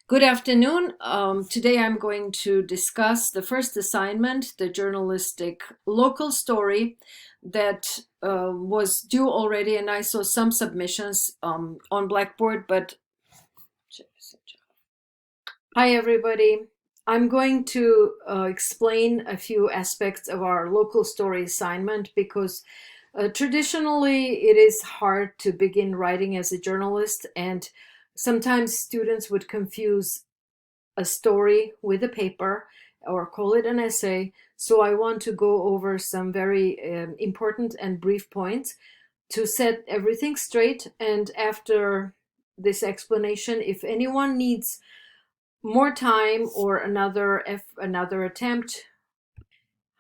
Good afternoon. Today I'm going to discuss the first assignment, the journalistic local story that was due already, and I saw some submissions on Blackboard. But hi, everybody. I'm going to explain a few aspects of our local story assignment because traditionally it is hard to begin writing as a journalist, and sometimes students would confuse a story with a paper or call it an essay. So I want to go over some very important and brief points to set everything straight. And after this explanation, if anyone needs more time or another attempt.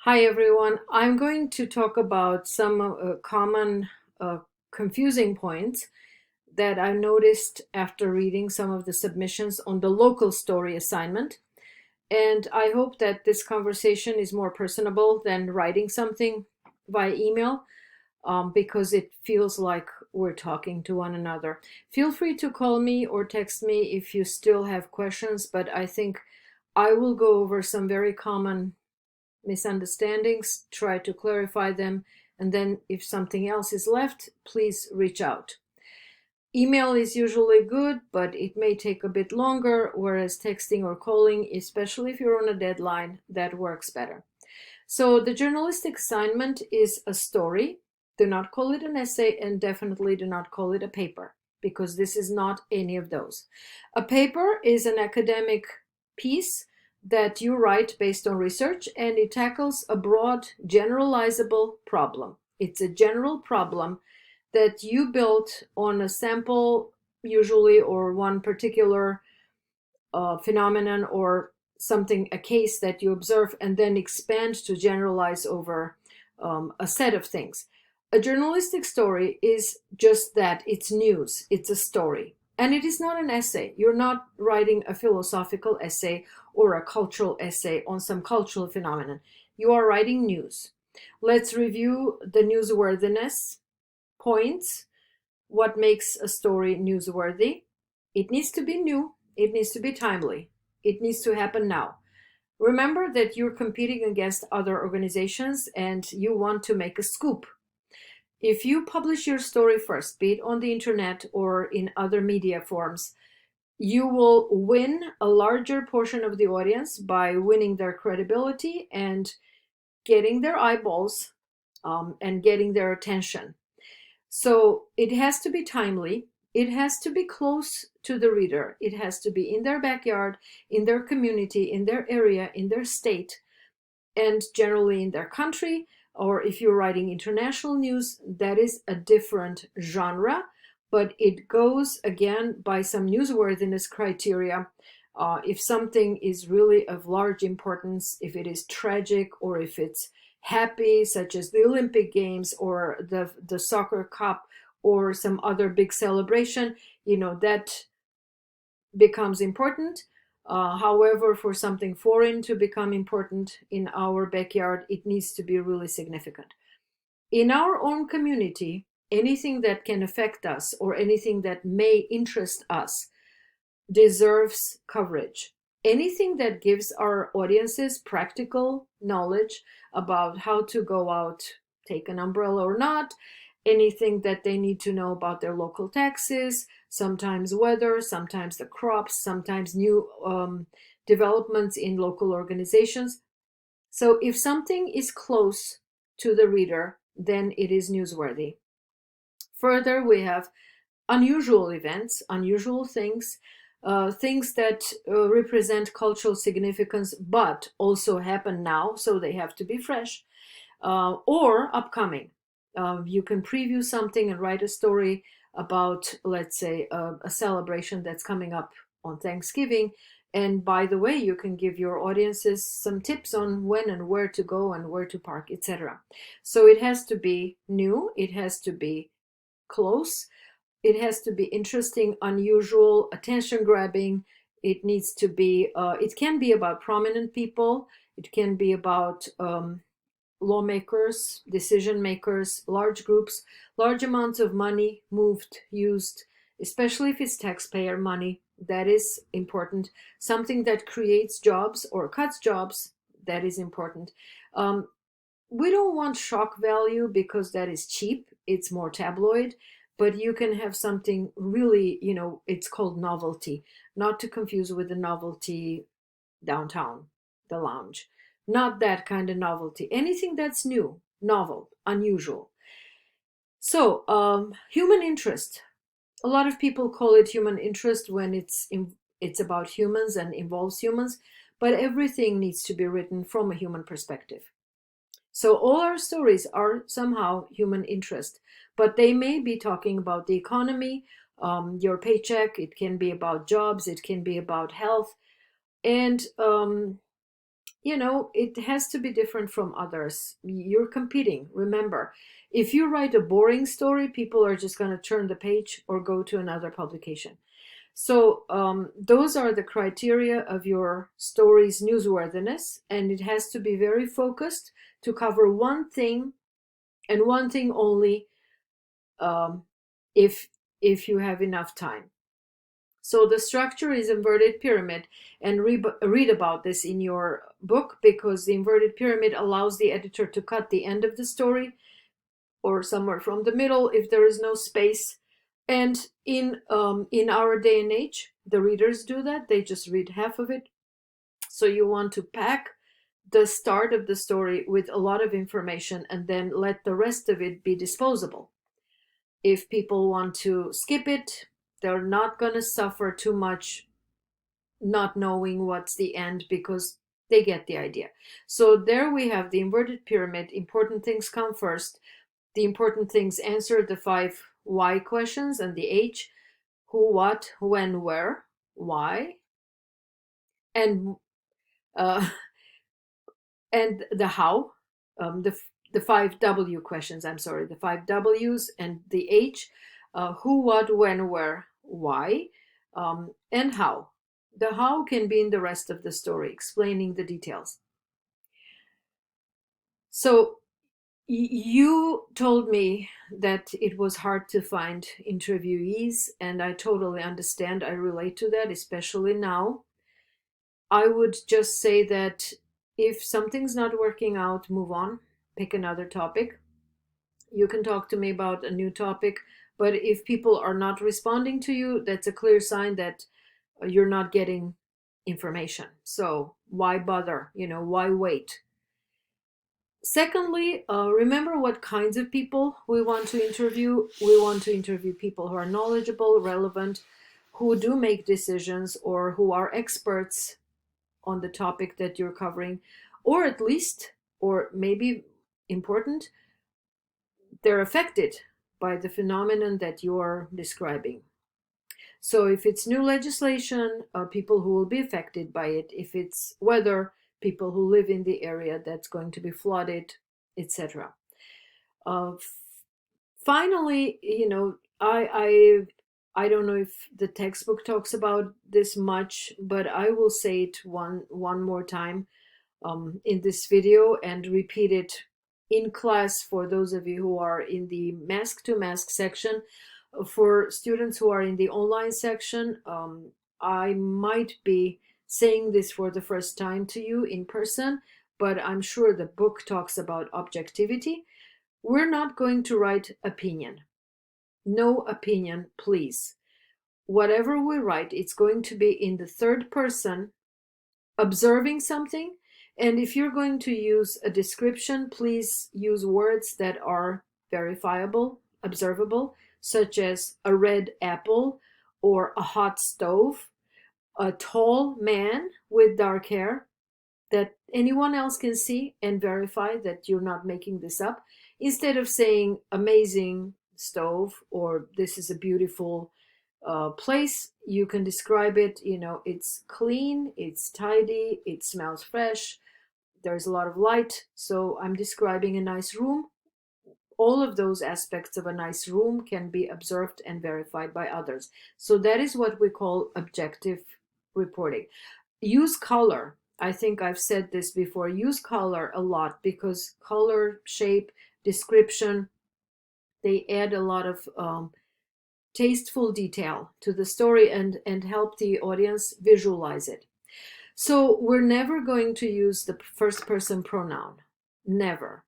Hi everyone. I'm going to talk about some common uh, confusing points that I noticed after reading some of the submissions on the local story assignment. And I hope that this conversation is more personable than writing something by email, because it feels like we're talking to one another. Feel free to call me or text me if you still have questions, but I think I will go over some very common misunderstandings, try to clarify them, and then if something else is left, please reach out. Email is usually good, but it may take a bit longer, whereas texting or calling, especially if you're on a deadline, that works better. So the journalistic assignment is a story. Do not call it an essay, and definitely do not call it a paper, because this is not any of those. A paper is an academic piece that you write based on research, and it tackles a broad, generalizable problem. It's a general problem that you built on a sample, usually, or one particular phenomenon or something, a case that you observe, and then expand to generalize over a set of things. A journalistic story is just that. It's news, it's a story. And it is not an essay. You're not writing a philosophical essay or a cultural essay on some cultural phenomenon. You are writing news. Let's review the newsworthiness points. What makes a story newsworthy? It needs to be new, it needs to be timely, it needs to happen now. Remember that you're competing against other organizations and you want to make a scoop. If you publish your story first, be it on the internet or in other media forms, you will win a larger portion of the audience by winning their credibility and getting their eyeballs, and getting their attention. So it has to be timely. It has to be close to the reader. It has to be in their backyard, in their community, in their area, in their state, and generally in their country. Or if you're writing international news, that is a different genre, but it goes again by some newsworthiness criteria. If something is really of large importance, if it is tragic or if it's happy, such as the Olympic Games or the soccer cup or some other big celebration, that becomes important. However, for something foreign to become important in our backyard, it needs to be really significant. In our own community, anything that can affect us or anything that may interest us deserves coverage. Anything that gives our audiences practical knowledge about how to go out, take an umbrella or not, anything that they need to know about their local taxes, sometimes weather, sometimes the crops, sometimes new developments in local organizations. So if something is close to the reader, then it is newsworthy. Further, we have unusual events, unusual things, things that represent cultural significance but also happen now, so they have to be fresh, or upcoming. You can preview something and write a story about, let's say, a celebration that's coming up on Thanksgiving. And by the way, you can give your audiences some tips on when and where to go and where to park, etc. So it has to be new, it has to be close, it has to be interesting, unusual, attention grabbing. It needs to be, it can be about prominent people, it can be about lawmakers, decision makers, large groups, large amounts of money moved, used, especially if it's taxpayer money, that is important. Something that creates jobs or cuts jobs, that is important. Um, we don't want shock value because that is cheap. It's more tabloid, but you can have something really, it's called novelty, not to confuse with the novelty downtown, the lounge. Not that kind of novelty. Anything that's new, novel, unusual. So, human interest. A lot of people call it human interest when it's about humans and involves humans, but everything needs to be written from a human perspective. So all our stories are somehow human interest, but they may be talking about the economy, your paycheck. It can be about jobs. It can be about health, and it has to be different from others. You're competing. Remember, if you write a boring story, people are just going to turn the page or go to another publication. So those are the criteria of your story's newsworthiness, and it has to be very focused to cover one thing and one thing only, um, if you have enough time. So the structure is inverted pyramid, and read about this in your book, because the inverted pyramid allows the editor to cut the end of the story or somewhere from the middle if there is no space. And in our day and age, the readers do that. They just read half of it. So you want to pack the start of the story with a lot of information and then let the rest of it be disposable. If people want to skip it, they're not going to suffer too much not knowing what's the end, because they get the idea. So there we have the inverted pyramid. Important things come first. The important things answer the 5 why questions, and the H: who, what, when, where, why, and uh, and the how. The 5 W questions. I'm sorry, the 5 W's and the H: who, what, when, where, why, and how. The how can be in the rest of the story, explaining the details. So you told me that it was hard to find interviewees, and I totally understand. I relate to that, especially now. I would just say that if something's not working out, move on, pick another topic. You can talk to me about a new topic, but if people are not responding to you, that's a clear sign that you're not getting information. So why bother? Why wait? Secondly, remember what kinds of people we want to interview. We want to interview people who are knowledgeable, relevant, who do make decisions, or who are experts on the topic that you're covering, or at least, or maybe important, they're affected by the phenomenon that you're describing. So if it's new legislation, people who will be affected by it. If it's weather, people who live in the area that's going to be flooded, etc. Uh, Finally, I don't know if the textbook talks about this much, but I will say it one more time in this video, and repeat it in class for those of you who are in the mask to mask section. For students who are in the online section, I might be saying this for the first time to you in person, but I'm sure the book talks about objectivity. We're not going to write opinion. No opinion, please. Whatever we write, it's going to be in the third person, observing something. And if you're going to use a description, please use words that are verifiable, observable, such as a red apple, or a hot stove, a tall man with dark hair, that anyone else can see and verify that you're not making this up, instead of saying amazing stove or this is a beautiful place. You can describe it, it's clean, it's tidy, it smells fresh, there's a lot of light. So I'm describing a nice room. All of those aspects of a nice room can be observed and verified by others. So that is what we call objective reporting. Use color. I think I've said this before. Use color a lot, because color, shape, description, they add a lot of tasteful detail to the story and help the audience visualize it. So we're never going to use the first person pronoun. Never.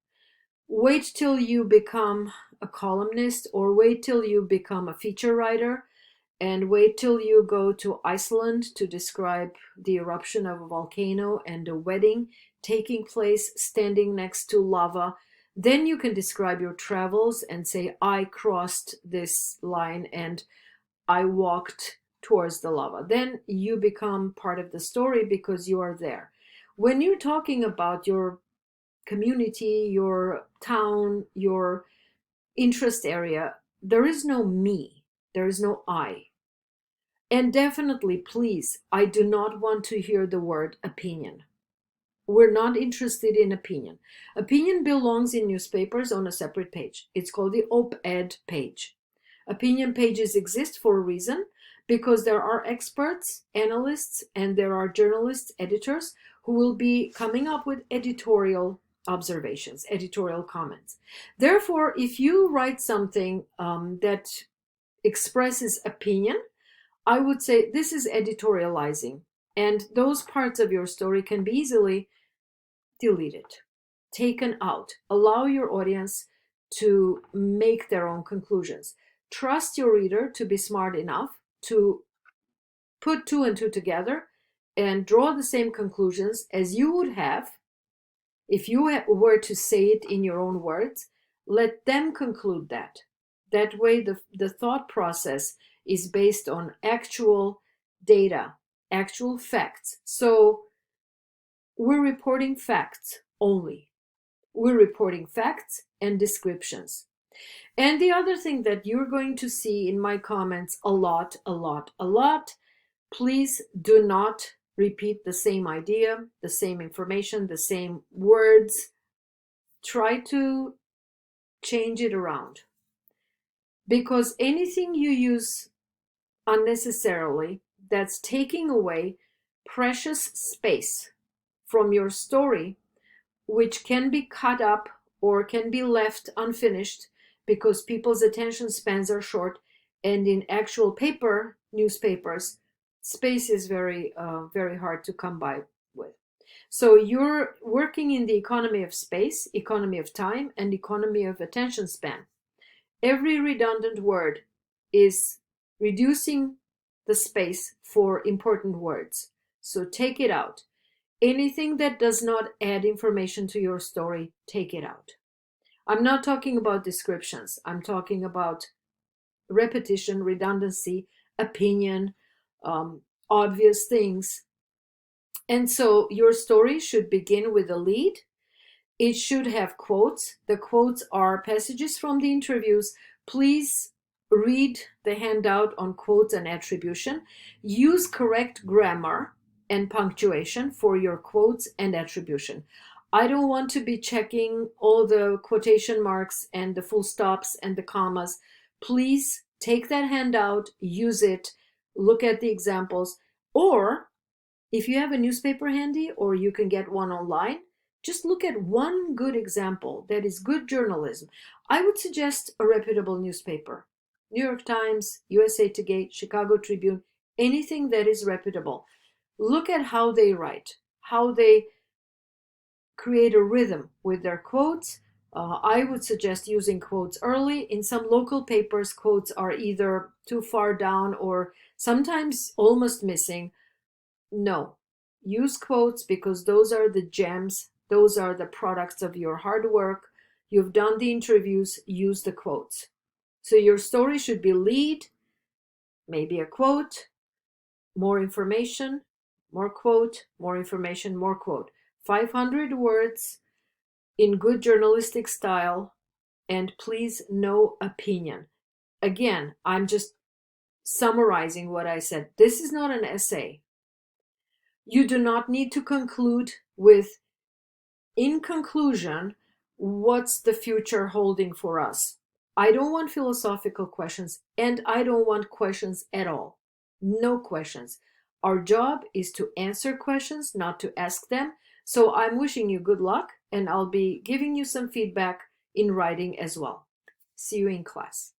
Wait till you become a columnist, or wait till you become a feature writer, and wait till you go to Iceland to describe the eruption of a volcano and a wedding taking place standing next to lava. Then you can describe your travels and say, I crossed this line and I walked towards the lava. Then you become part of the story because you are there. When you're talking about your community, your town, your interest area, there is no me, there is no I. And definitely, please, I do not want to hear the word opinion. We're not interested in opinion. Opinion belongs in newspapers on a separate page. It's called the op-ed page. Opinion pages exist for a reason, because there are experts, analysts, and there are journalists, editors, who will be coming up with editorial observations, editorial comments. Therefore, if you write something that expresses opinion, I would say this is editorializing, and those parts of your story can be easily deleted, taken out. Allow your audience to make their own conclusions. Trust your reader to be smart enough to put two and two together and draw the same conclusions as you would have if you were to say it in your own words. Let them conclude that. That way, the thought process is based on actual data, actual facts. So we're reporting facts only. We're reporting facts and descriptions. And the other thing that you're going to see in my comments a lot, please do not repeat the same idea, the same information, the same words. Try to change it around. Because anything you use unnecessarily, that's taking away precious space from your story, which can be cut up or can be left unfinished because people's attention spans are short, and in actual paper newspapers, space is very hard to come by with. So you're working in the economy of space, economy of time, and economy of attention span. Every redundant word is reducing the space for important words. So take it out. Anything that does not add information to your story, take it out. I'm not talking about descriptions. I'm talking about repetition, redundancy, opinion, obvious things. And so your story should begin with a lead. It should have quotes. The quotes are passages from the interviews. Please read the handout on quotes and attribution. Use correct grammar and punctuation for your quotes and attribution. I don't want to be checking all the quotation marks and the full stops and the commas. Please take that handout, use it, look at the examples, or if you have a newspaper handy or you can get one online, just look at one good example that is good journalism. I would suggest a reputable newspaper. New York Times, USA Today, Chicago Tribune, anything that is reputable. Look at how they write, how they create a rhythm with their quotes. I would suggest using quotes early. In some local papers, quotes are either too far down or sometimes almost missing. No, use quotes because those are the gems. Those are the products of your hard work. You've done the interviews, use the quotes. So your story should be lead, maybe a quote, more information, more quote, more information, more quote. 500 words in good journalistic style, and please, no opinion. Again, I'm just summarizing what I said. This is not an essay. You do not need to conclude with, in conclusion, what's the future holding for us? I don't want philosophical questions, and I don't want questions at all. No questions. Our job is to answer questions, not to ask them. So I'm wishing you good luck, and I'll be giving you some feedback in writing as well. See you in class.